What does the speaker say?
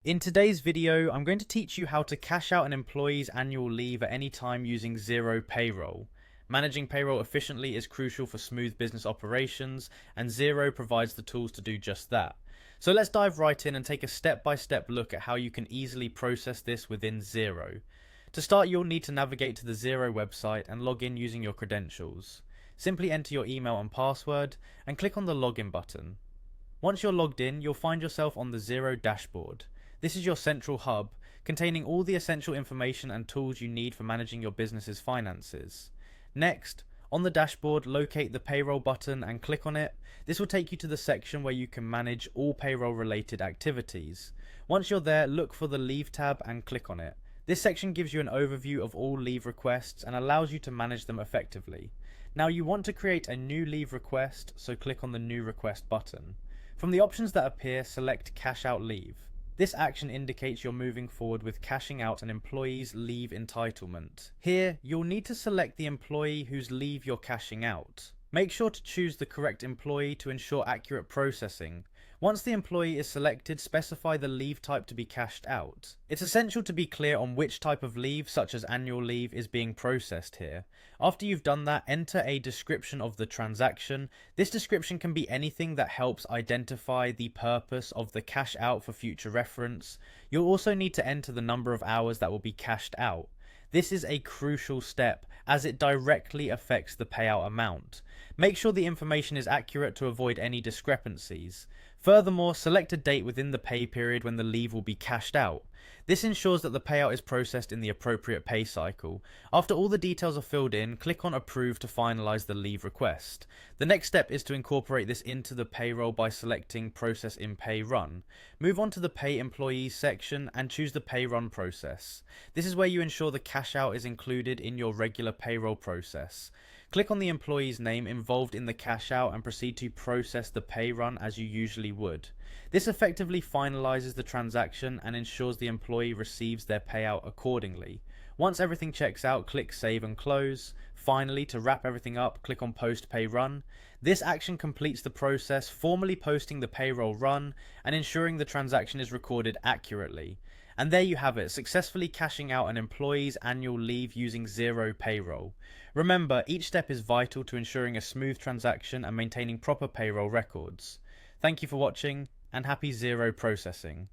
In today's video, I'm going to teach you how to cash out an employee's annual leave at any time using Xero Payroll. Managing payroll efficiently is crucial for smooth business operations, and Xero provides the tools to do just that. So let's dive right in and take a step-by-step look at how you can easily process this within Xero. To start, you'll need to navigate to the Xero website and log in using your credentials. Simply enter your email and password and click on the login button. Once you're logged in, you'll find yourself on the Xero dashboard. This is your central hub, containing all the essential information and tools you need for managing your business's finances. Next, on the dashboard, locate the payroll button and click on it. This will take you to the section where you can manage all payroll related activities. Once you're there, look for the Leave tab and click on it. This section gives you an overview of all leave requests and allows you to manage them effectively. Now you want to create a new leave request, so click on the New Request button. From the options that appear, select Cash Out Leave. This action indicates you're moving forward with cashing out an employee's leave entitlement. Here, you'll need to select the employee whose leave you're cashing out. Make sure to choose the correct employee to ensure accurate processing. Once the employee is selected, specify the leave type to be cashed out. It's essential to be clear on which type of leave, such as annual leave, is being processed here. After you've done that, enter a description of the transaction. This description can be anything that helps identify the purpose of the cash out for future reference. You'll also need to enter the number of hours that will be cashed out. This is a crucial step as it directly affects the payout amount. Make sure the information is accurate to avoid any discrepancies. Furthermore, select a date within the pay period when the leave will be cashed out. This ensures that the payout is processed in the appropriate pay cycle. After all the details are filled in, click on Approve to finalize the leave request. The next step is to incorporate this into the payroll by selecting Process in Pay Run. Move on to the Pay Employees section and choose the Pay Run process. This is where you ensure the cash out is included in your regular payroll process. Click on the employee's name involved in the cash out and proceed to process the pay run as you usually would. This effectively finalizes the transaction and ensures the employee receives their payout accordingly. Once everything checks out, click Save and Close. Finally, to wrap everything up, click on Post Pay Run. This action completes the process, formally posting the payroll run and ensuring the transaction is recorded accurately. And there you have it, successfully cashing out an employee's annual leave using Xero Payroll. Remember, each step is vital to ensuring a smooth transaction and maintaining proper payroll records. Thank you for watching, and happy Xero processing.